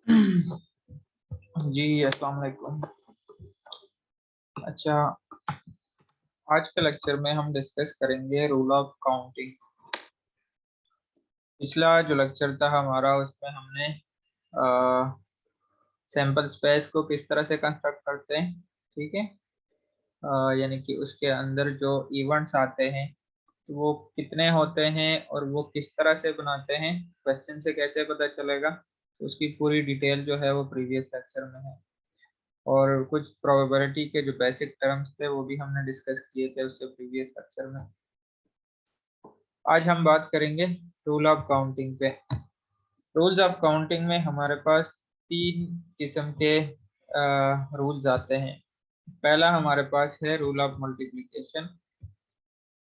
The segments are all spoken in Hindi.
जी अस्सलाम वालेकुम। अच्छा, आज के लेक्चर में हम डिस्कस करेंगे रूल ऑफ काउंटिंग। पिछला जो लेक्चर था हमारा, उसमें हमने सैंपल स्पेस को किस तरह से कंस्ट्रक्ट करते हैं, ठीक है। यानी कि उसके अंदर जो इवेंट्स आते हैं तो वो कितने होते हैं और वो किस तरह से बनाते हैं, क्वेश्चन से कैसे पता चलेगा, तो उसकी पूरी डिटेल जो है वो प्रीवियस लेक्चर में है। और कुछ प्रोबेबिलिटी के जो बेसिक टर्म्स थे वो भी हमने डिस्कस किए थे उससे प्रीवियस लेक्चर में। आज हम बात करेंगे रूल ऑफ काउंटिंग पे। रूल्स ऑफ काउंटिंग में हमारे पास तीन किस्म के रूल्स आते हैं। पहला हमारे पास है रूल ऑफ मल्टीप्लिकेशन,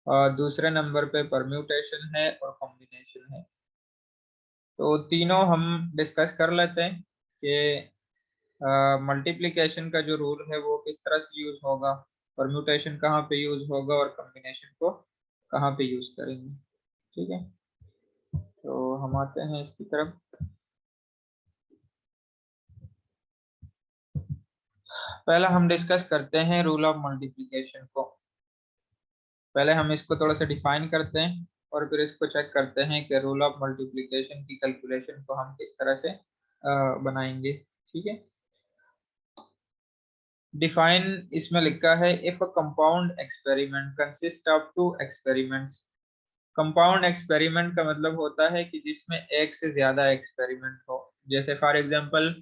और दूसरे नंबर पे परम्यूटेशन है और कॉम्बिनेशन है। तो तीनों हम डिस्कस कर लेते हैं कि मल्टीप्लिकेशन का जो रूल है वो किस तरह से यूज होगा, परम्यूटेशन कहाँ पे यूज होगा और कॉम्बिनेशन को कहाँ पे यूज करेंगे, ठीक है। तो हम आते हैं इसकी तरफ। पहला हम डिस्कस करते हैं रूल ऑफ मल्टीप्लिकेशन को। पहले हम इसको थोड़ा सा डिफाइन करते हैं और फिर इसको चेक करते हैं कि रूल ऑफ मल्टीप्लिकेशन की कैलकुलेशन को हम किस तरह से बनाएंगे, ठीक है। डिफाइन इसमें लिखा है, if a compound experiment consist of two experiments. Compound experiment का मतलब होता है कि जिसमें एक से ज्यादा एक्सपेरिमेंट हो। जैसे फॉर एग्जांपल,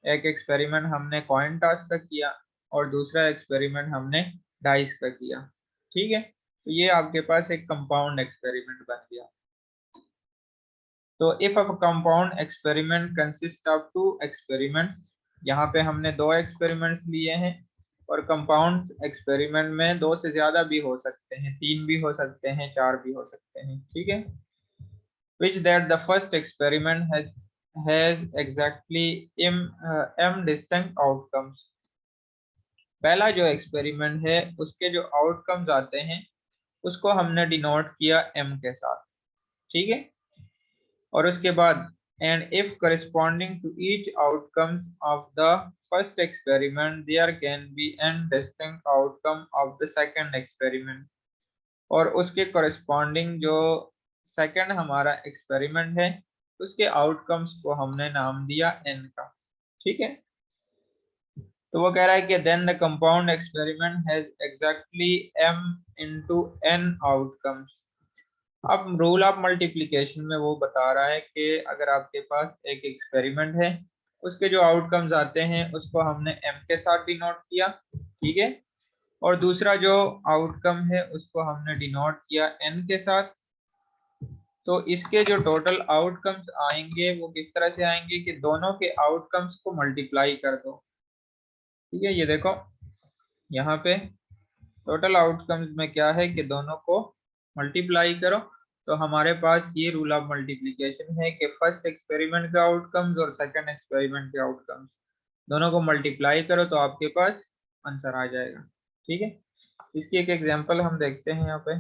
एक एक्सपेरिमेंट हमने कॉइन टॉस का किया और दूसरा एक्सपेरिमेंट हमने डाइस का किया, ठीक है। तो ये आपके पास एक कंपाउंड एक्सपेरिमेंट बन गया। तो if a compound experiment consist of two experiments, यहाँ पे हमने दो एक्सपेरिमेंट्स लिए हैं, और कंपाउंड एक्सपेरिमेंट में दो से ज्यादा भी हो सकते हैं, तीन भी हो सकते हैं, चार भी हो सकते हैं, ठीक है। which that the first experiment has exactly m distinct outcomes। पहला जो एक्सपेरिमेंट है उसके जो आउटकम्स आते हैं उसको हमने डिनोट किया m के साथ, ठीक है। और उसके बाद and if corresponding to each outcomes of the first experiment there can be n distinct outcome of the second experiment। और उसके corresponding जो सेकंड हमारा एक्सपेरिमेंट है उसके आउटकम्स को हमने नाम दिया n का, ठीक है। तो वो कह रहा है कि then the compound experiment has exactly m into n outcomes. अब रूल ऑफ मल्टीप्लिकेशन में वो बता रहा है कि अगर आपके पास एक एक्सपेरिमेंट है, उसके जो आउटकम्स आते हैं उसको हमने m के साथ डिनोट किया, ठीक है। और दूसरा जो आउटकम है उसको हमने डिनोट किया n के साथ। तो इसके जो टोटल आउटकम्स आएंगे वो किस तरह से आएंगे कि दोनों के आउटकम्स को मल्टीप्लाई कर दो, ठीक है। ये देखो यहाँ पे टोटल आउटकम्स में क्या है कि दोनों को मल्टीप्लाई करो। तो हमारे पास ये रूल ऑफ मल्टीप्लिकेशन है कि फर्स्ट एक्सपेरिमेंट के आउटकम्स और सेकंड एक्सपेरिमेंट के आउटकम्स दोनों को मल्टीप्लाई करो तो आपके पास आंसर आ जाएगा, ठीक है। इसकी एक एग्जांपल हम देखते हैं यहाँ पे।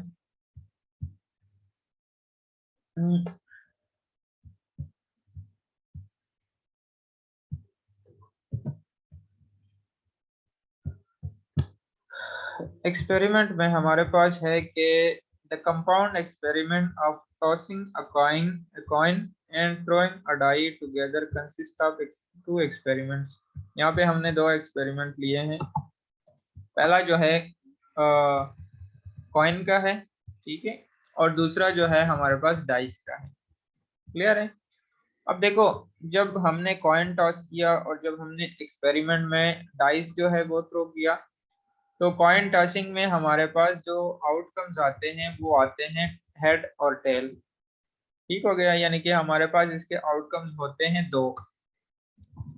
एक्सपेरिमेंट में हमारे पास है कि the compound experiment of tossing a coin and throwing a die together consist of two experiments. यहाँ पे हमने दो एक्सपेरिमेंट लिए हैं। पहला जो है कॉइन का है, ठीक है। और दूसरा जो है हमारे पास डाइस का है, क्लियर है। अब देखो, जब हमने कॉइन टॉस किया और जब हमने एक्सपेरिमेंट में डाइस जो है वो थ्रो किया, तो कॉइन टॉसिंग में हमारे पास जो आउटकम्स आते हैं वो आते हैं हेड और टेल, ठीक हो गया। यानी कि हमारे पास इसके आउटकम्स होते हैं दो।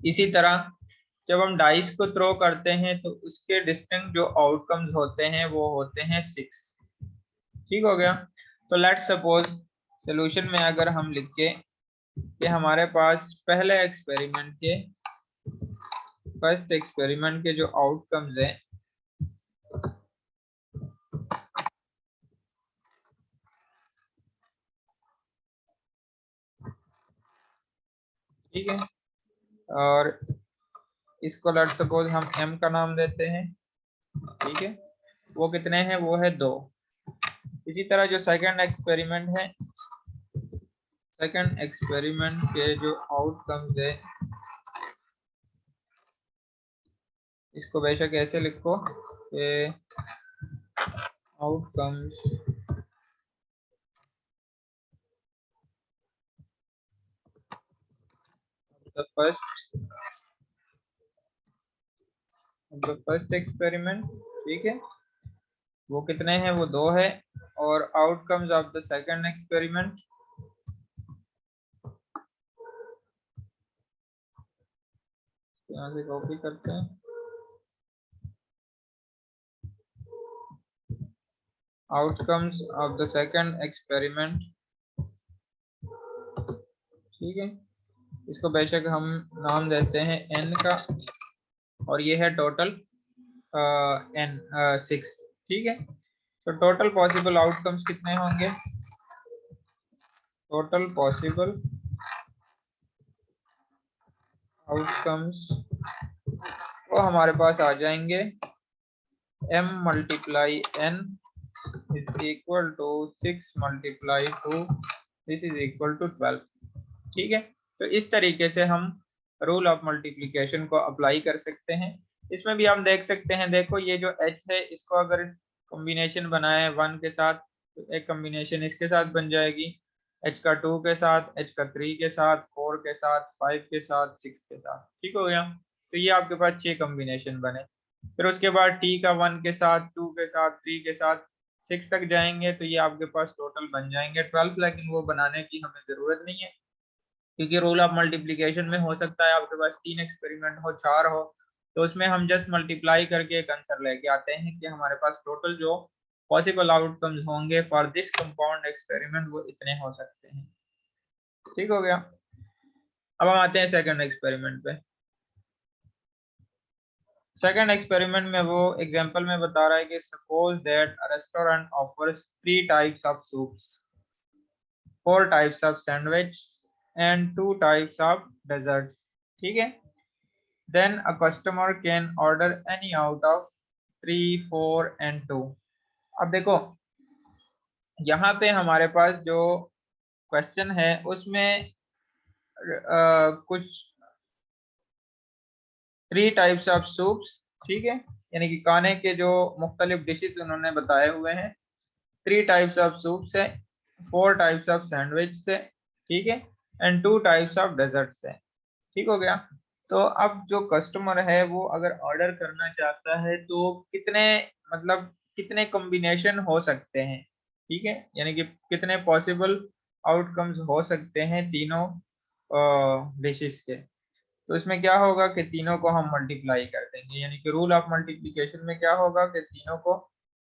इसी तरह जब हम डाइस को थ्रो करते हैं तो उसके डिस्टिंक्ट जो आउटकम्स होते हैं वो होते हैं सिक्स, ठीक हो गया। तो लेट्स सपोज सोल्यूशन में अगर हम लिखे कि हमारे पास पहले एक्सपेरिमेंट के फर्स्ट एक्सपेरिमेंट के जो आउटकम्स हैं, ठीक है। और इसको लेट सपोज हम m का नाम देते हैं, ठीक है। वो कितने हैं, वो है 2। इसी तरह जो सेकंड एक्सपेरिमेंट है, सेकंड एक्सपेरिमेंट के जो आउटकम्स है, इसको बेशक ऐसे लिखो कि आउटकम्स द फर्स्ट एक्सपेरिमेंट, ठीक है। वो कितने हैं, वो 2 है। और outcomes of the second experiment, यहाँ से कॉपी करते हैं। Outcomes of the second experiment, ठीक है। इसको बेशक हम नाम देते हैं n का, और ये है टोटल n 6, ठीक है। तो टोटल पॉसिबल आउटकम्स कितने होंगे, टोटल पॉसिबल आउटकम्स वो हमारे पास आ जाएंगे m multiply n is equal to 6 multiply 2, this is equal to 12, ठीक है। तो इस तरीके से हम रूल ऑफ मल्टीप्लिकेशन को अप्लाई कर सकते हैं। इसमें भी हम देख सकते हैं, देखो ये जो h है, इसको अगर कॉम्बिनेशन बनाए 1 के साथ, तो एक कॉम्बिनेशन इसके साथ बन जाएगी, h का 2 के साथ, h का 3 के साथ, 4 के साथ, 5 के साथ, 6 के साथ, ठीक हो गया। तो ये आपके पास 6 कॉम्बिनेशन बने। फिर उसके बाद t का 1 के साथ, 2 के साथ, 3 के साथ 6 तक जाएंगे, तो ये आपके पास टोटल बन जाएंगे 12, लेकिन वो बनाने की हमें जरूरत नहीं है, क्योंकि रूल ऑफ मल्टीप्लिकेशन में हो सकता है आपके पास 3 एक्सपेरिमेंट हो, 4 हो, तो उसमें हम जस्ट मल्टीप्लाई करके एक आंसर लेके आते हैं कि हमारे पास टोटल जो पॉसिबल आउटकम्स होंगे फॉर दिस कंपाउंड एक्सपेरिमेंट वो इतने हो सकते हैं, ठीक हो गया। अब हम आते हैं सेकंड एक्सपेरिमेंट पे। सेकंड एक्सपेरिमेंट में वो एग्जांपल में बता रहा है कि suppose that a restaurant offers 3 types of soups, 4 types of sandwich and 2 types of desserts, ठीक है। Then a customer can order any out of 3, 4 and 2। अब देखो यहाँ पे हमारे पास जो क्वेश्चन है उसमें कुछ 3 टाइप्स ऑफ सूप्स, ठीक है, यानी कि खाने के जो मुख्तलिफ डिशेज उन्होंने बताए हुए हैं, 3 टाइप्स ऑफ सूप्स है, 4 टाइप्स ऑफ सैंडविच से, ठीक है, एंड 2 टाइप्स ऑफ डेजर्ट से, ठीक हो गया। तो अब जो कस्टमर है वो अगर ऑर्डर करना चाहता है तो कितने, मतलब कितने कॉम्बिनेशन हो सकते हैं, ठीक है, यानी कि कितने पॉसिबल आउटकम्स हो सकते हैं तीनों डिशेस के। तो इसमें क्या होगा कि तीनों को हम मल्टीप्लाई कर देंगे, यानी कि रूल ऑफ मल्टीप्लिकेशन में क्या होगा कि तीनों को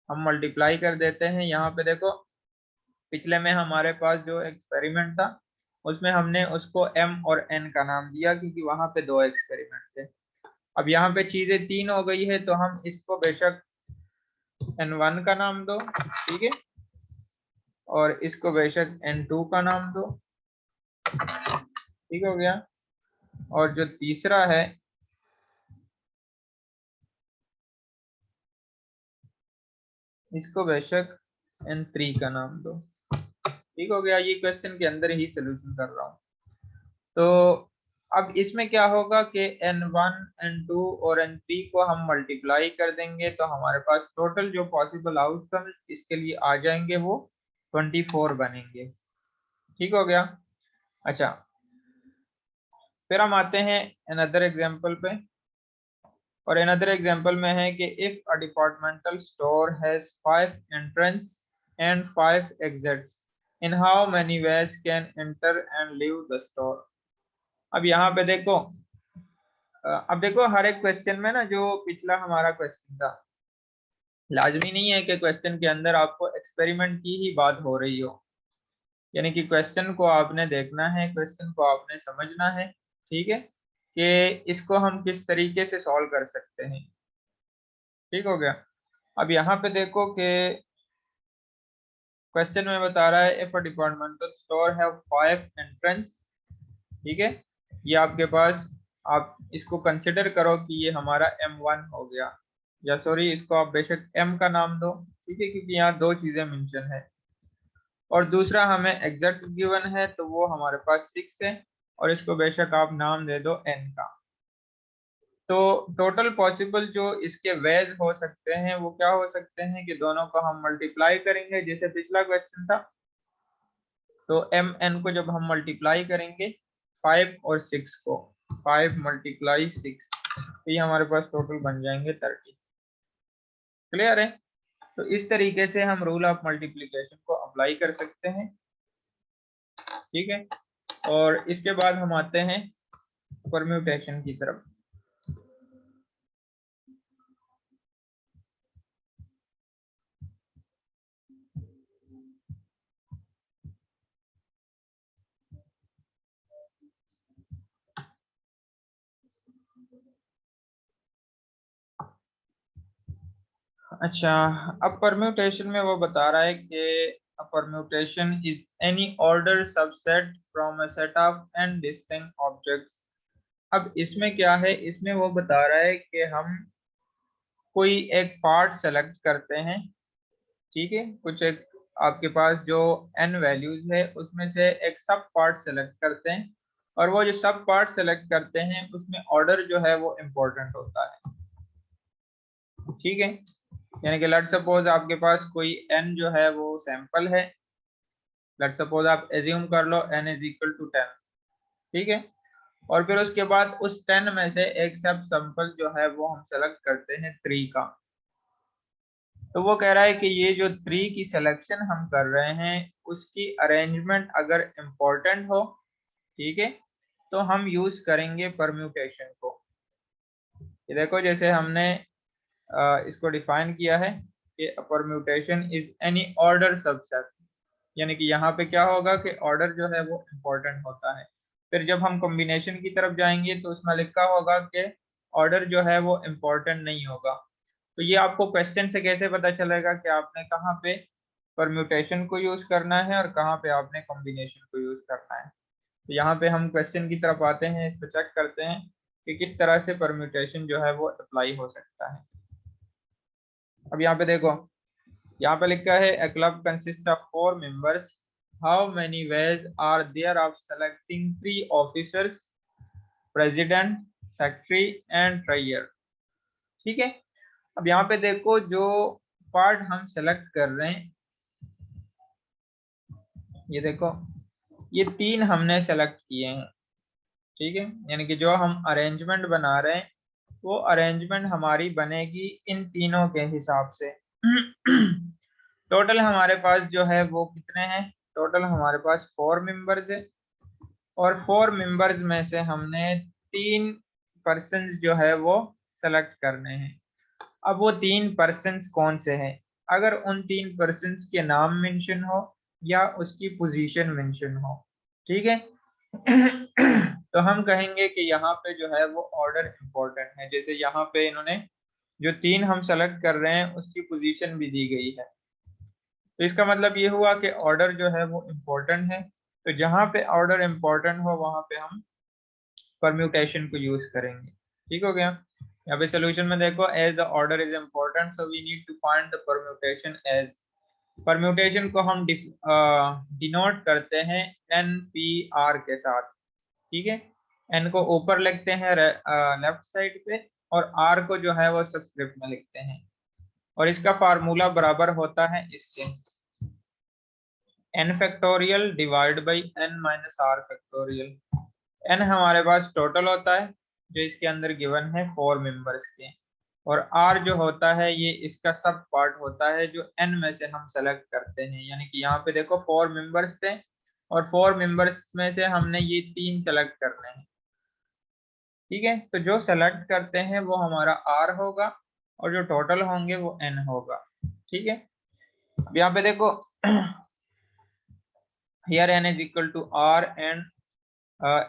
हम मल्टीप्लाई कर देते हैं। यहाँ पे देखो पिछले में हमारे पास जो एक्सपेरिमेंट था उसमें हमने उसको m और n का नाम दिया, क्योंकि वहां पे 2 एक्सपेरिमेंट थे। अब यहाँ पे चीजें 3 हो गई है, तो हम इसको बेशक n1 का नाम दो, ठीक है, और इसको बेशक n2 का नाम दो, ठीक हो गया। और जो तीसरा है इसको बेशक n3 का नाम दो, ठीक हो गया। ये क्वेश्चन के अंदर ही सोल्यूशन कर रहा हूँ। तो अब इसमें क्या होगा कि n1, n2 और n3 को हम मल्टीप्लाई कर देंगे, तो हमारे पास टोटल जो पॉसिबल आउटकम इसके लिए आ जाएंगे वो 24 बनेंगे, ठीक हो गया। अच्छा, फिर हम आते हैं अनदर एग्जांपल पे, और अनदर एग्जांपल में है कि if a departmental store has 5 entrance and 5 exits, in how many ways can enter and leave the store. अब यहाँ पे देखो, अब देखो हर एक क्वेश्चन में ना, जो पिछला हमारा क्वेश्चन था, लाजमी नहीं है कि क्वेश्चन के अंदर आपको एक्सपेरिमेंट की ही बात हो रही हो, यानी कि क्वेश्चन को आपने देखना है, क्वेश्चन को आपने समझना है, ठीक है, कि इसको हम किस तरीके से सॉल्व कर सकते हैं, ठीक हो गया। अब यहाँ पे देखो कि क्वेश्चन में बता रहा है if a departmental store have 5 entrance, ठीक है, ये आपके पास आप इसको कंसिडर करो कि ये हमारा M1 हो गया, या सॉरी इसको आप बेशक M का नाम दो, ठीक है, क्योंकि यहाँ दो चीजें मेंशन है। और दूसरा हमें एग्जैक्ट गिवन है तो वो हमारे पास 6 है, और इसको बेशक आप नाम दे दो N का। तो टोटल पॉसिबल जो इसके वेज हो सकते हैं वो क्या हो सकते हैं कि दोनों को हम मल्टीप्लाई करेंगे, जैसे पिछला क्वेश्चन था। तो mn को जब हम मल्टीप्लाई करेंगे 5 और 6 को, 5 × 6, तो ये हमारे पास टोटल बन जाएंगे 30। क्लियर है? तो इस तरीके से हम रूल ऑफ मल्टीप्लिकेशन को अप्लाई कर सकते हैं, ठीक है। और इसके बाद हम आते हैं परम्यूटेशन की तरफ। अच्छा, अब परम्यूटेशन में वो बता रहा है कि permutation is any order subset from a set of n distinct objects. अब इसमें क्या है, इसमें वो बता रहा है कि हम कोई एक पार्ट सेलेक्ट करते हैं, ठीक है, कुछ एक आपके पास जो n वैल्यूज है उसमें से एक सब पार्ट सेलेक्ट करते हैं, और वो जो सब पार्ट सेलेक्ट करते हैं उसमें ऑर्डर जो है वो इम्पोर्टेंट होता है, ठीक है। यानी कि लेट्स सपोज आपके पास कोई n जो है वो सैंपल है, लेट्स सपोज आप एज्यूम कर लो n = 10, ठीक है। और फिर उसके बाद उस 10 में से एक सब सैंपल जो है वो हम सेलेक्ट करते हैं 3 का। तो वो कह रहा है कि ये जो 3 की सिलेक्शन हम कर रहे हैं उसकी अरेंजमेंट अगर इम्पोर्टेंट हो, ठीक है, तो हम यूज करेंगे परम्यूटेशन को। ये देखो जैसे हमने इसको डिफाइन किया है कि permutation is any order subset, यानी कि यहाँ पे क्या होगा कि ऑर्डर जो है वो इम्पोर्टेंट होता है। फिर जब हम कॉम्बिनेशन की तरफ जाएंगे तो उसमें लिखा होगा कि ऑर्डर जो है वो इम्पोर्टेंट नहीं होगा। तो ये आपको क्वेश्चन से कैसे पता चलेगा कि आपने कहाँ पे परम्यूटेशन को यूज करना है और कहाँ पे आपने कॉम्बिनेशन को यूज करना है। तो यहाँ पे हम क्वेश्चन की तरफ आते हैं, इस पर चेक करते हैं कि किस तरह से परम्यूटेशन जो है वो अप्लाई हो सकता है। अब यहाँ पे देखो, यहाँ पे लिखा है a club consists of 4 members. How many ways are there of selecting 3 officers, president, secretary and treasurer? ठीक है। अब यहाँ पे देखो जो पार्ट हम सेलेक्ट कर रहे हैं, ये देखो ये 3 हमने सेलेक्ट किए हैं, ठीक है। यानी कि जो हम अरेंजमेंट बना रहे हैं वो अरेंजमेंट हमारी बनेगी इन तीनों के हिसाब से। टोटल हमारे पास जो है वो कितने हैं, टोटल हमारे पास 4 मेंबर्स है, और 4 मेंबर्स में से हमने 3 पर्सन जो है वो सेलेक्ट करने हैं। अब वो 3 पर्सन कौन से हैं, अगर उन 3 पर्सन के नाम मेंशन हो या उसकी पोजीशन मेंशन हो, ठीक है। तो हम कहेंगे कि यहाँ पे जो है वो ऑर्डर इम्पोर्टेंट है। जैसे यहाँ पे इन्होंने जो 3 हम सेलेक्ट कर रहे हैं उसकी पोजीशन भी दी गई है, तो इसका मतलब ये हुआ कि ऑर्डर जो है वो इम्पोर्टेंट है। तो जहां पे ऑर्डर इम्पोर्टेंट हो वहां पे हम परम्यूटेशन को यूज करेंगे, ठीक हो गया। यहाँ पे सोल्यूशन में देखो, as the order is important so we need to find the permutation as. Permutation को हम डिनोट करते हैं NPR के साथ, ठीक है। N को ऊपर लिखते हैं लेफ्ट साइड पे, और R को जो है वो सबस्क्रिप्ट में लिखते हैं, और इसका फार्मूला बराबर होता है इसके n factorial divide by n minus r factorial. n हमारे पास टोटल होता है जो इसके अंदर गिवन है 4 मेंबर्स के, और r जो होता है ये इसका सब पार्ट होता है जो n में से हम सेलेक्ट करते हैं। यानी कि यहाँ पे देखो 4 मेंबर्स थे, और 4 मेंबर्स में से हमने ये 3 सेलेक्ट करने हैं, ठीक है। तो जो सेलेक्ट करते हैं वो हमारा r होगा, और जो टोटल होंगे वो n होगा, ठीक है। अब यहाँ पे देखो here n is equal to r and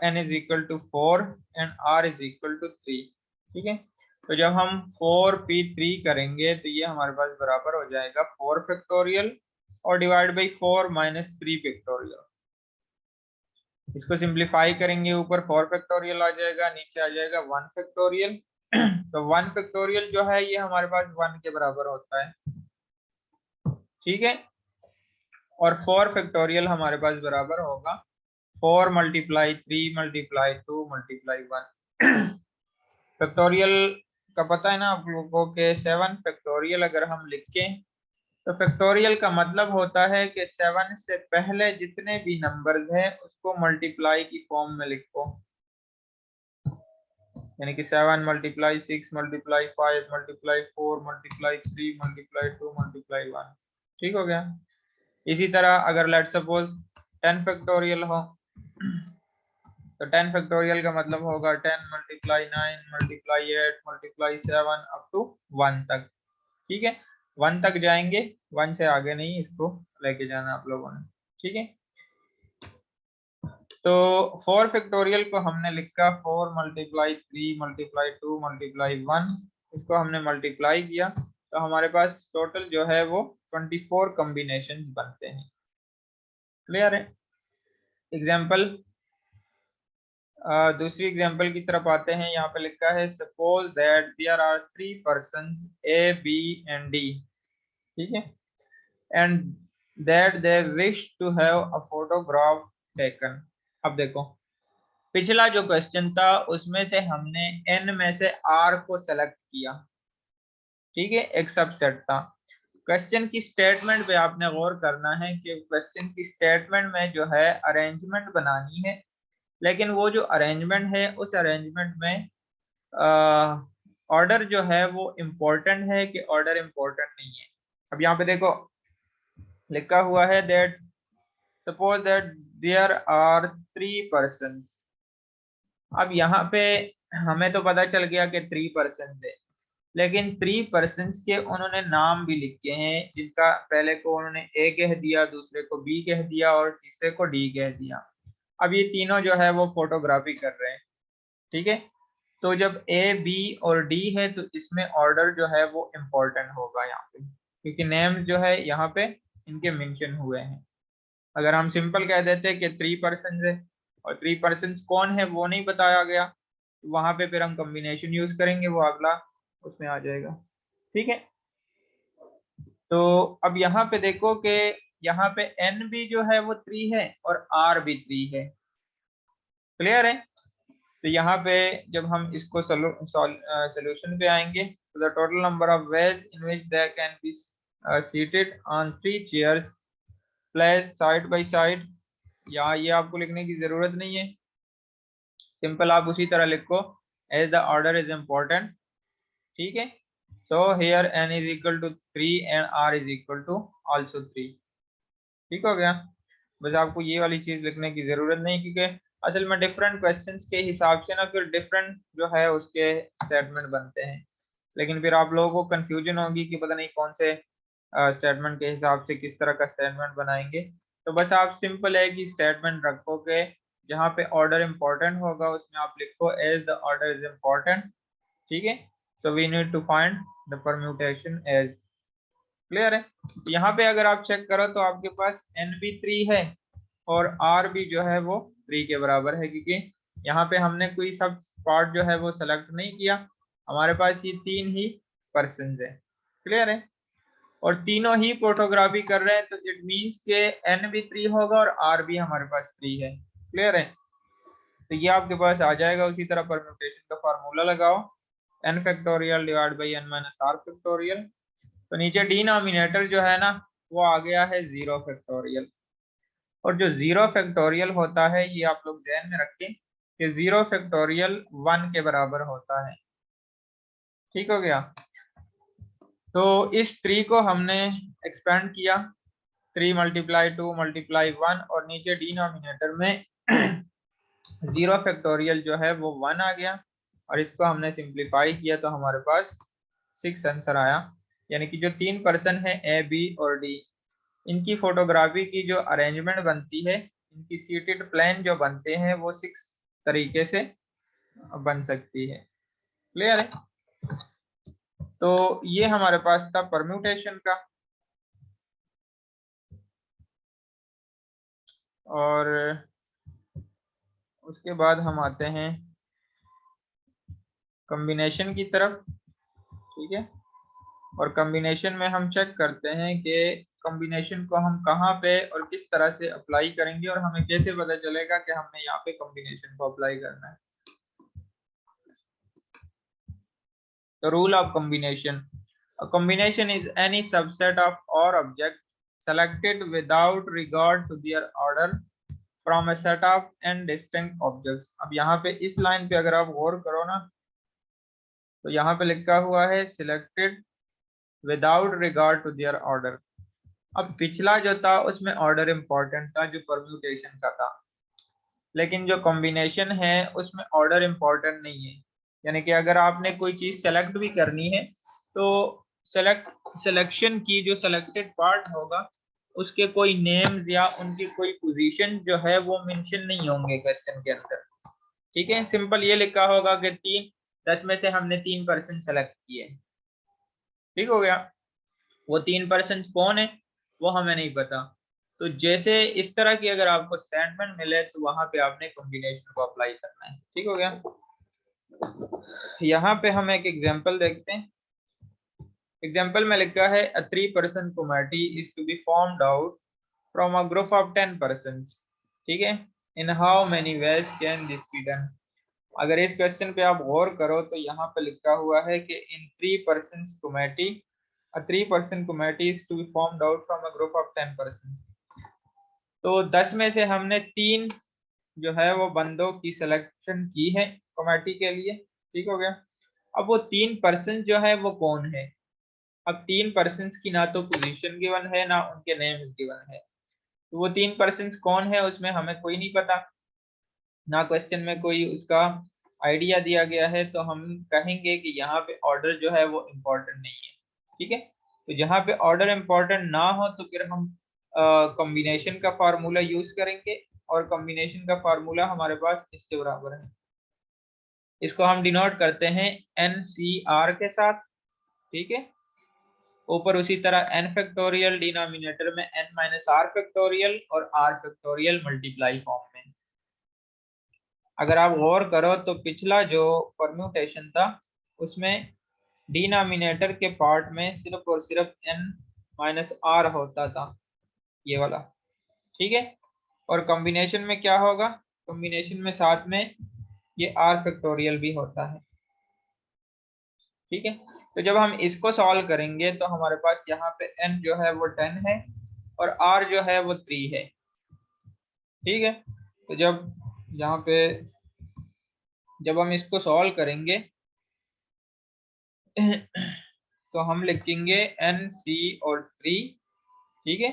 n is equal to 4 and r is equal to 3, ठीक है। तो जब हम 4p3 करेंगे तो ये हमारे पास बराबर हो जाएगा 4 फैक्टोरियल और डिवाइड बाई 4 माइनस 3 फैक्टोरियल। इसको सिंप्लीफाई करेंगे, ऊपर 4 फैक्टोरियल आ जाएगा, नीचे आ जाएगा 1 फैक्टोरियल। तो 1 फैक्टोरियल जो है ये हमारे पास 1 के बराबर होता है, ठीक है। और 4 फैक्टोरियल हमारे पास बराबर होगा 4 मल्टीप्लाई 3 मल्टीप्लाई 2 मल्टीप्लाई 1। फैक्टोरियल का पता है ना आप लोगों को कि 7 फैक्टोरियल अगर हम लिखें तो फैक्टोरियल का मतलब होता है कि 7 से पहले जितने भी नंबर्स हैं उसको मल्टीप्लाई की फॉर्म में लिखो, यानी कि 7 multiply 6 multiply 5 multiply 4 multiply 3 multiply 2 multiply 1, ठीक हो गया। इसी तरह अगर लेट सपोज 10 फैक्टोरियल हो तो 10 फैक्टोरियल का मतलब होगा 10 multiply 9 multiply 8 multiply 7 up to 1 तक, ठीक है। 1 तक जाएंगे, 1 से आगे नहीं इसको लेके जाना आप लोगों ने, ठीक है। तो 4 फैक्टोरियल को हमने लिखा 4 मल्टीप्लाई 3 मल्टीप्लाई 2 मल्टीप्लाई 1, इसको हमने मल्टीप्लाई किया तो हमारे पास टोटल जो है वो 24 कॉम्बिनेशन बनते हैं। क्लियर है। एग्जाम्पल, दूसरी एग्जाम्पल की तरफ आते हैं। यहाँ पे लिखा है suppose that there are 3 persons A B and D, ठीक है, and that they wish to have a photograph taken. अब देखो पिछला जो क्वेश्चन था उसमें से हमने n में से r को सेलेक्ट किया, ठीक है, एक सबसेट था। क्वेश्चन की स्टेटमेंट पे आपने गौर करना है कि क्वेश्चन की स्टेटमेंट में जो है अरेंजमेंट बनानी है, लेकिन वो जो अरेंजमेंट है उस अरेंजमेंट में ऑर्डर जो है वो इम्पोर्टेंट है कि ऑर्डर इम्पोर्टेंट नहीं है। अब यहाँ पे देखो लिखा हुआ है that suppose that there are 3 persons. अब यहाँ पे हमें तो पता चल गया कि 3 पर्सन है, लेकिन 3 पर्सन्स के उन्होंने नाम भी लिखे हैं, जिनका पहले को उन्होंने ए कह दिया, दूसरे को बी कह दिया और तीसरे को डी कह दिया। अब ये तीनों जो है वो फोटोग्राफी कर रहे हैं, ठीक है। तो जब ए बी और डी है तो इसमें ऑर्डर जो है वो इम्पोर्टेंट होगा यहाँ पे, क्योंकि नेम जो है यहाँ पे इनके मेंशन हुए हैं। अगर हम सिंपल कह देते कि 3 पर्सन है और 3 पर्सन कौन है वो नहीं बताया गया, तो वहां पे फिर हम कॉम्बिनेशन यूज करेंगे, वो अगला उसमें आ जाएगा, ठीक है। तो अब यहाँ पे देखो कि यहाँ पे n भी जो है वो 3 है और r भी 3 है। क्लियर है। तो यहाँ पे जब हम इसको सोल्यूशन पे आएंगे तो the total number of ways in which they can be seated on 3 chairs place side by side. यहाँ ये आपको लिखने की जरूरत नहीं है, सिंपल आप उसी तरह लिखो as the order is important, ठीक है। So here n is equal to 3 and r is equal to also 3, ठीक हो गया। बस आपको ये वाली चीज लिखने की जरूरत नहीं, क्योंकि असल में डिफरेंट क्वेश्चंस के हिसाब से ना फिर डिफरेंट जो है उसके स्टेटमेंट बनते हैं, लेकिन फिर आप लोगों को कंफ्यूजन होगी कि पता नहीं कौन से स्टेटमेंट के हिसाब से किस तरह का स्टेटमेंट बनाएंगे। तो बस आप सिंपल है कि स्टेटमेंट रखो कि जहाँ पे ऑर्डर इम्पोर्टेंट होगा उसमें आप लिखो as the order is important, ठीक है। So we need to find the permutation as. Clear है। यहाँ पे अगर आप चेक करो तो आपके पास n भी 3 है और r भी जो है वो 3 के बराबर है, क्योंकि यहाँ पे हमने कोई सब पार्ट जो है वो सेलेक्ट नहीं किया, हमारे पास ये 3 ही पर्सन है। क्लियर है। और तीनों ही फोटोग्राफी कर रहे हैं तो इट मीन्स के n भी 3 होगा और r भी हमारे पास 3 है। क्लियर है। तो ये आपके पास आ जाएगा। उसी तरह परम्यूटेशन का फार्मूला लगाओ, n factorial divide by n minus r factorial. तो नीचे डिनोमिनेटर जो है ना वो आ गया है 0 फैक्टोरियल, और जो 0 फैक्टोरियल होता है ये आप लोग ध्यान में रखें कि 0 फैक्टोरियल 1 के बराबर होता है, ठीक हो गया। तो इस 3 को हमने एक्सपेंड किया, 3 मल्टीप्लाई 2 मल्टीप्लाई 1, और नीचे डिनोमिनेटर में 0 फैक्टोरियल जो है वो 1 आ गया, और इसको हमने सिंप्लीफाई किया तो हमारे पास 6 आंसर आया। यानी कि जो 3 पर्सन है ए बी और डी, इनकी फोटोग्राफी की जो अरेंजमेंट बनती है, इनकी सीटेड प्लान जो बनते हैं वो 6 तरीके से बन सकती है। क्लियर है। तो ये हमारे पास था परम्यूटेशन का। और उसके बाद हम आते हैं कॉम्बिनेशन की तरफ। ठीक है, और कॉम्बिनेशन में हम चेक करते हैं कि कॉम्बिनेशन को हम कहाँ पे और किस तरह से अप्लाई करेंगे और हमें कैसे पता चलेगा कि हमने यहाँ पे कॉम्बिनेशन को अप्लाई करना है। The rule of combination. A combination is any subset of or object selected without regard to their order from a set of n distinct objects. अब यहाँ पे इस लाइन पे अगर आप गौर करो ना, तो यहाँ पे लिखा हुआ है selected without regard to their order। अब पिछला जो था उसमें ऑर्डर इंपॉर्टेंट था, जो परम्यूटेशन का था, लेकिन जो कॉम्बिनेशन है उसमें ऑर्डर इंपॉर्टेंट नहीं है। यानी कि अगर आपने कोई चीज सेलेक्ट भी करनी है तो सिलेक्शन की जो सिलेक्टेड पार्ट होगा उसके कोई नेम्स या उनकी कोई पोजीशन जो है वो मेंशन नहीं होंगे क्वेश्चन के अंदर। ठीक है, सिंपल ये लिखा होगा कि 10 में से हमने 3% सेलेक्ट किए। ठीक हो गया। वो 3% कौन है वो हमें नहीं पता। तो जैसे इस तरह की अगर आपको स्टेटमेंट मिले तो वहां पे आपने कॉम्बिनेशन को अप्लाई करना है। ठीक हो गया। यहाँ पे हम एक एग्जांपल देखते हैं। एग्जांपल में लिखा है a 3% committee is to be formed out from a group of 10 persons। ठीक है, in how many ways can this be done। अगर इस क्वेश्चन पे आप गौर करो तो यहाँ पे लिखा हुआ है कि in 3% committee a 3% committee is to be formed out from a group of 10 persons। तो 10 में से हमने 3 जो है वो बंदों की सिलेक्शन की है कमेटी के लिए। ठीक हो गया। अब वो 3% जो है वो कौन है। अब 3% की ना तो पोजीशन गिवन है ना उनके नेम्स गिवन है, तो वो 3% कौन है उसमें हमें कोई नहीं पता, ना क्वेश्चन में कोई उसका आइडिया दिया गया है। तो हम कहेंगे कि यहाँ पे ऑर्डर जो है वो इम्पोर्टेंट नहीं है। ठीक है, तो जहाँ पे ऑर्डर इम्पोर्टेंट ना हो तो फिर हम कॉम्बिनेशन का फार्मूला यूज करेंगे, और कॉम्बिनेशन का फार्मूला हमारे पास इसके बराबर है। इसको हम डिनोट करते हैं NCR के साथ। ठीक है, ऊपर उसी तरह n फैक्टोरियल, डिनोमिनेटर में n माइनस आर फैक्टोरियल और r फैक्टोरियल मल्टीप्लाई फॉर्म में। अगर आप गौर करो तो पिछला जो परम्यूटेशन था उसमें डिनोमिनेटर के पार्ट में सिर्फ और सिर्फ n माइनस आर होता था, ये वाला। ठीक है, और कॉम्बिनेशन में क्या होगा, कॉम्बिनेशन में साथ में ये r फैक्टोरियल भी होता है। ठीक है, तो जब हम इसको सॉल्व करेंगे तो हमारे पास यहाँ पे n जो है वो 10 है और r जो है वो 3 है। ठीक है, तो जब यहाँ पे जब हम इसको सॉल्व करेंगे तो हम लिखेंगे NC और 3। ठीक है,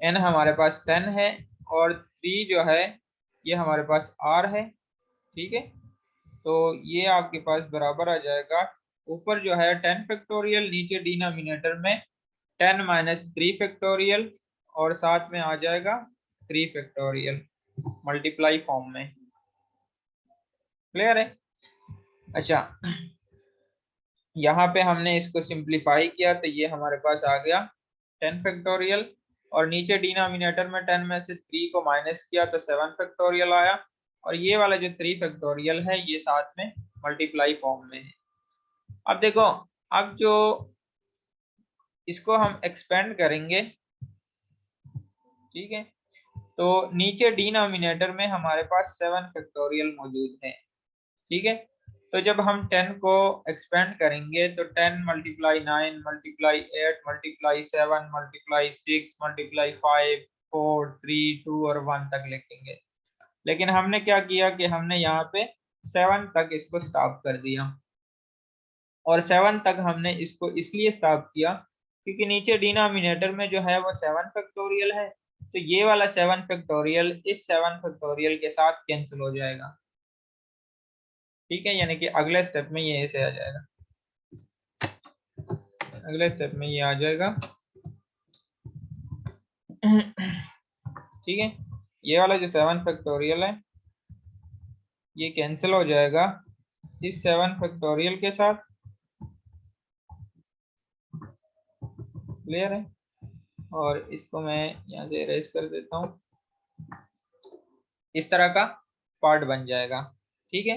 n हमारे पास 10 है और 3 जो है ये हमारे पास r है। ठीक है, तो ये आपके पास बराबर आ जाएगा, ऊपर जो है 10 फैक्टोरियल, नीचे डिनोमिनेटर में 10 माइनस 3 फैक्टोरियल और साथ में आ जाएगा 3 फैक्टोरियल मल्टीप्लाई फॉर्म में। क्लियर है। अच्छा, यहाँ पे हमने इसको सिंप्लीफाई किया तो ये हमारे पास आ गया 10 फैक्टोरियल, और नीचे डिनोमिनेटर में 10 में से 3 को माइनस किया तो 7 फैक्टोरियल आया, और ये वाला जो 3 फैक्टोरियल है ये साथ में मल्टीप्लाई फॉर्म में है। अब देखो, अब जो इसको हम एक्सपेंड करेंगे, ठीक है, तो नीचे डिनोमिनेटर में हमारे पास 7 फैक्टोरियल मौजूद है। ठीक है, तो जब हम 10 को एक्सपेंड करेंगे तो 10 multiply 9 multiply 8 multiply 7 multiply 6 multiply 5 4 3 2 और 1 तक लिखेंगे। लेकिन हमने क्या किया कि हमने यहाँ पे 7 तक इसको स्टॉप कर दिया, और 7 तक हमने इसको इसलिए स्टॉप किया क्योंकि नीचे डिनोमिनेटर में जो है वो 7 फैक्टोरियल है, तो ये वाला 7 फैक्टोरियल इस 7 फैक्टोरियल के साथ कैंसिल हो जाएगा। ठीक है, यानी कि अगले स्टेप में ये ऐसे आ जाएगा, अगले स्टेप में ये आ जाएगा। ठीक है, ये वाला जो 7 फैक्टोरियल है ये कैंसिल हो जाएगा इस 7 फैक्टोरियल के साथ। क्लियर है, और इसको मैं यहाँ से इरेज कर देता हूँ इस तरह का। पार्ट बन जाएगा। ठीक है,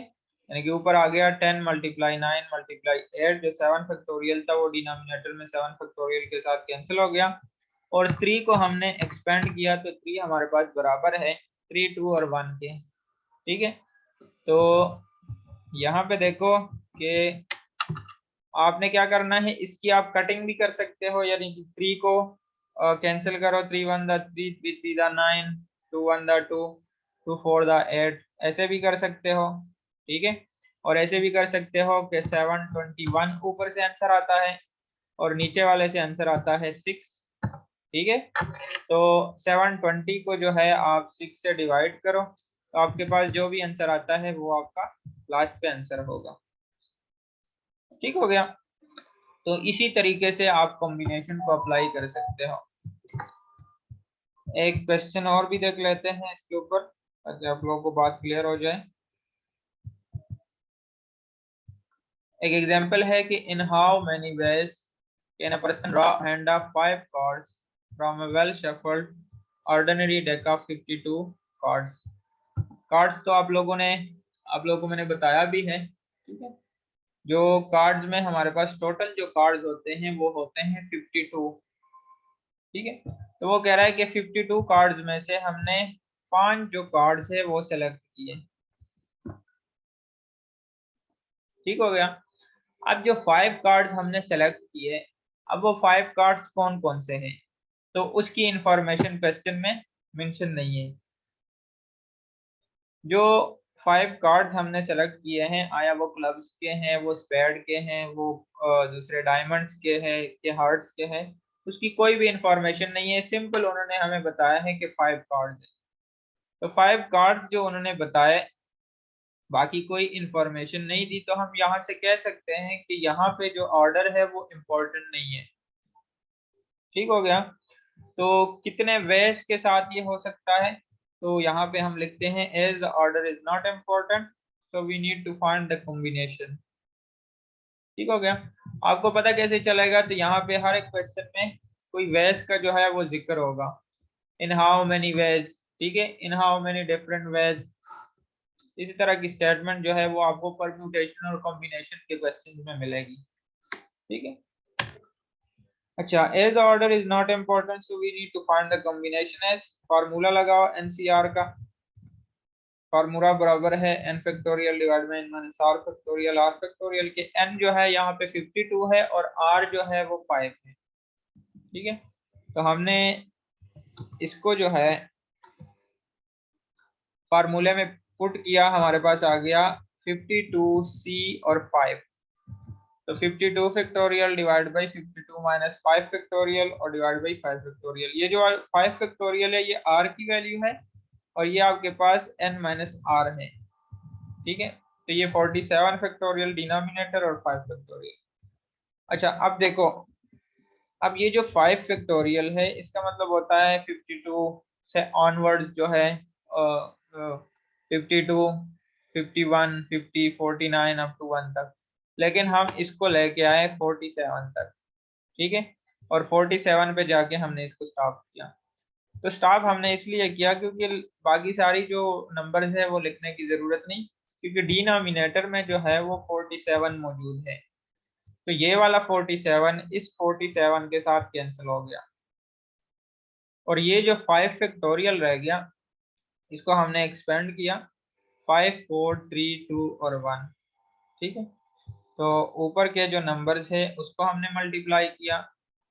यानी कि ऊपर आ गया 10 मल्टीप्लाई 9 मल्टीप्लाई 8, जो 7 फैक्टोरियल था वो डिनोमिनेटर में 7 फैक्टोरियल के साथ कैंसिल हो गया, और 3 को हमने एक्सपेंड किया तो 3 हमारे पास बराबर है 3, 2 और 1 के। ठीक है, तो यहाँ पे देखो कि आपने क्या करना है, इसकी आप कटिंग भी कर सकते हो, यानी कि 3 को कैंसिल करो, 3 1 द 3, 3 3 द 9, 2 1 द 2, 2 4 द 8, ऐसे भी कर सकते हो। ठीक है, और ऐसे भी कर सकते हो कि 721 ऊपर से आंसर आता है और नीचे वाले से आंसर आता है 6। ठीक है, तो 720 को जो है आप 6 से डिवाइड करो, तो आपके पास जो भी आंसर आता है वो आपका लास्ट पे आंसर होगा। ठीक हो गया, तो इसी तरीके से आप कॉम्बिनेशन को अप्लाई कर सकते हो। एक क्वेश्चन और भी देख लेते हैं इसके ऊपर ताकि आप लोगों को बात क्लियर हो जाए। एक एग्जांपल है कि in how many ways can a person draw hand of 5 cards from a well shuffled ordinary deck of 52 cards. Cards तो आप लोगों को मैंने बताया भी है। ठीक है, जो कार्ड्स में हमारे पास टोटल जो कार्ड्स होते हैं वो होते हैं 52। ठीक है, तो वो कह रहा है कि 52 कार्ड्स में से हमने 5 जो कार्ड्स है वो सेलेक्ट किए। ठीक हो गया, अब जो 5 कार्ड्स हमने सेलेक्ट किए, अब वो 5 कार्ड्स कौन कौन से हैं, तो उसकी इंफॉर्मेशन क्वेश्चन में मेंशन नहीं है। जो 5 कार्ड्स हमने सेलेक्ट किए हैं, आया वो क्लब्स के हैं, वो स्पेड के हैं, वो दूसरे डायमंड्स के हैं कि हार्ट्स के हैं, उसकी कोई भी इंफॉर्मेशन नहीं है। सिंपल उन्होंने हमें बताया है कि 5 कार्ड्स है, तो 5 कार्ड्स जो उन्होंने बताए, बाकी कोई इंफॉर्मेशन नहीं दी, तो हम यहाँ से कह सकते हैं कि यहाँ पे जो ऑर्डर है वो इम्पोर्टेंट नहीं है। ठीक हो गया, तो कितने वेज के साथ ये हो सकता है, तो यहाँ पे हम लिखते हैं as the order is not important so we need to find the combination. ठीक हो गया, आपको पता कैसे चलेगा, तो यहाँ पे हर एक क्वेश्चन में कोई वेज का जो है वो जिक्र होगा, इन हाउ मेनी वेज। ठीक है, in how many different ways, इसी तरह की स्टेटमेंट जो है वो आपको परम्यूटेशन और कॉम्बिनेशन के क्वेश्चन में मिलेगी। ठीक है, अच्छा, as the order is not important so we need to find the combination as. Formula लगाओ एनसीआर का, फार्मूला बराबर है n factorial divide by n minus r factorial. r factorial के n जो है यहाँ पे 52 है और r जो है वो 5 है। ठीक है, तो हमने इसको जो है फार्मूले में पुट किया, हमारे पास आ गया 52c और 5, तो 52 factorial divide by 52 minus 5 factorial और डिवाइड बाई 5 फैक्टोरियल। ये जो 5 फैक्टोरियल है ये r की वैल्यू है और ये आपके पास n माइनस r है। ठीक है, तो ये 47 फैक्टोरियल डिनोमिनेटर और 5 फैक्टोरियल। अच्छा, अब देखो, अब ये जो 5 फैक्टोरियल है इसका मतलब होता है 52 से ऑनवर्ड्स जो है 52 51 50 49 अप टू 1 तक, लेकिन हम इसको लेके आए 47 तक। ठीक है, और 47 पे जाके हमने इसको स्टॉप किया। तो स्टॉप हमने इसलिए किया क्योंकि बाकी सारी जो नंबर्स है वो लिखने की जरूरत नहीं, क्योंकि डिनोमिनेटर में जो है वो 47 मौजूद है, तो ये वाला 47 इस 47 के साथ कैंसिल हो गया, और ये जो 5 फैक्टोरियल रह गया इसको हमने एक्सपेंड किया 5 4 3 2 और 1। ठीक है, तो ऊपर के जो नंबर्स है उसको हमने मल्टीप्लाई किया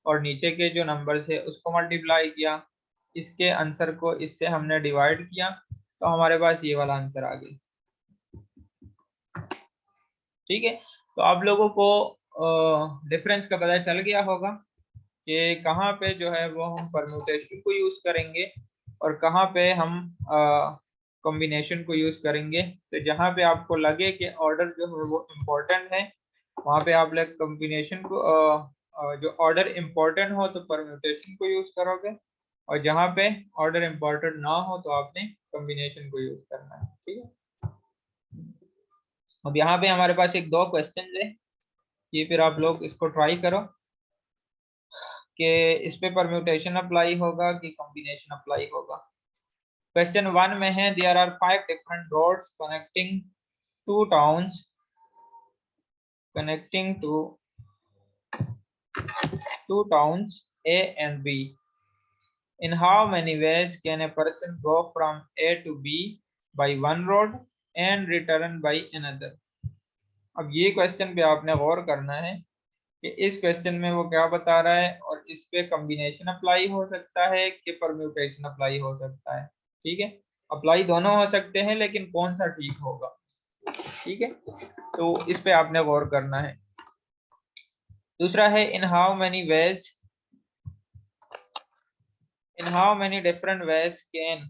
और नीचे के जो नंबर्स है उसको मल्टीप्लाई किया, इसके आंसर को इससे हमने डिवाइड किया, तो हमारे पास ये वाला आंसर आ गया। ठीक है, तो आप लोगों को डिफरेंस का पता चल गया होगा कि कहाँ पे जो है वो हम परम्यूटेशन को यूज करेंगे और कहाँ पे हम कॉम्बिनेशन को यूज करेंगे। तो जहाँ पे आपको लगे कि ऑर्डर जो है वो इम्पोर्टेंट है वहाँ पे आप लोग कॉम्बिनेशन को जो ऑर्डर इम्पोर्टेंट हो तो परम्यूटेशन को यूज करोगे, और जहाँ पे ऑर्डर इम्पोर्टेंट ना हो तो आपने कॉम्बिनेशन को यूज करना है। ठीक है, अब यहाँ पे हमारे पास एक 2 क्वेश्चन है, ये फिर आप लोग इसको ट्राई करो कि इस पे परम्यूटेशन अप्लाई होगा कि कॉम्बिनेशन अप्लाई होगा। क्वेश्चन 1 में है there are 5 different roads connecting two towns A and B. In how many ways can a person go from A to B by one road and return by another? अब ये क्वेश्चन पे आपने गौर करना है कि इस क्वेश्चन में वो क्या बता रहा है और इस पे कॉम्बिनेशन अप्लाई हो सकता है कि परम्यूटेशन अप्लाई हो सकता है। ठीक है, अप्लाई दोनों हो सकते हैं, लेकिन कौन सा ठीक होगा। ठीक है, तो इस पे आपने गौर करना है। दूसरा है इन how many different ways can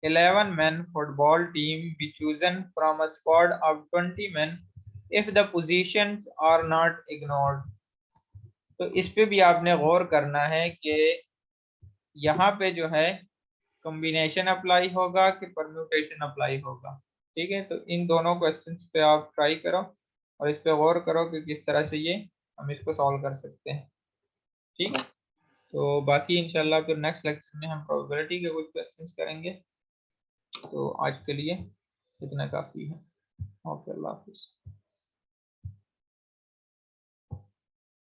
11-man football team be chosen from a squad of 20 men if the positions are not ignored? तो इस पे भी आपने गौर करना है कि यहाँ पे जो है कॉम्बिनेशन अप्लाई होगा कि परम्यूटेशन अप्लाई होगा। ठीक है, तो इन दोनों क्वेश्चंस पे आप ट्राई करो और इस पे गौर करो कि किस तरह से ये हम इसको सॉल्व कर सकते हैं। ठीक है, तो बाकी इंशाल्लाह फिर नेक्स्ट लेक्चर में हम प्रोबेबिलिटी के कुछ क्वेश्चंस करेंगे। तो आज के लिए इतना काफ़ी है। ओके, अल्लाह हाफिज़।